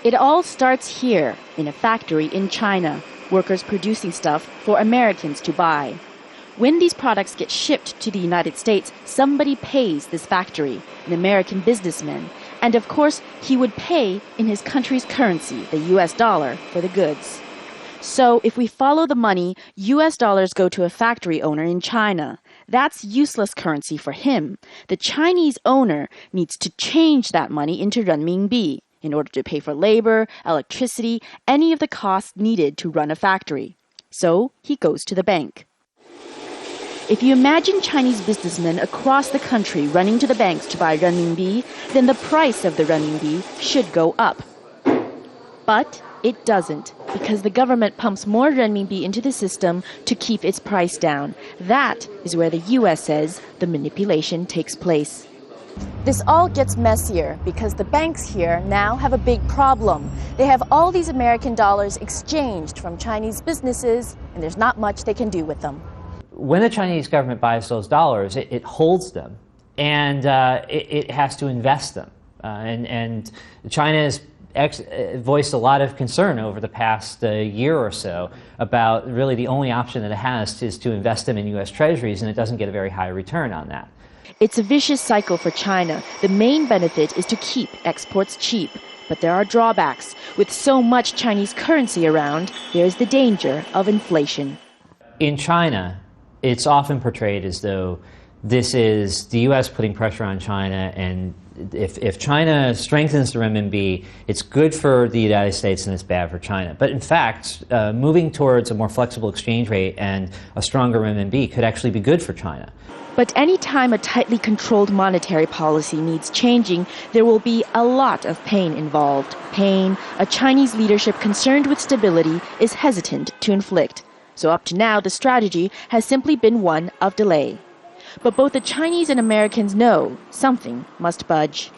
It all starts here, in a factory in China, workers producing stuff for Americans to buy. When these products get shipped to the United States, somebody pays this factory, an American businessman, and of course he would pay in his country's currency, the US dollar, for the goods. So if we follow the money, US dollars go to a factory owner in China. That's useless currency for him. The Chinese owner needs to change that money into renminbi in order to pay for labor, electricity, any of the costs needed to run a factory. So he goes to the bank. If you imagine Chinese businessmen across the country running to the banks to buy renminbi, then the price of the renminbi should go up. But it doesn't, because the government pumps more renminbi into the system to keep its price down. That is where the US says the manipulation takes place. This all gets messier because the banks here now have a big problem. They have all these American dollars exchanged from Chinese businesses, and there's not much they can do with them. When the Chinese government buys those dollars, it holds them, and it has to invest them. And China has voiced a lot of concern over the past year or so about really the only option that it has is to invest them in U.S. treasuries, and it doesn't get a very high return on that. It's a vicious cycle for China. The main benefit is to keep exports cheap. But there are drawbacks. With so much Chinese currency around, there's the danger of inflation. In China, it's often portrayed as though this is the U.S. putting pressure on China, and if China strengthens the renminbi, it's good for the United States and it's bad for China. But in fact, moving towards a more flexible exchange rate and a stronger renminbi could actually be good for China. But any time a tightly controlled monetary policy needs changing, there will be a lot of pain involved. Pain a Chinese leadership concerned with stability is hesitant to inflict. So up to now, the strategy has simply been one of delay. But both the Chinese and Americans know something must budge.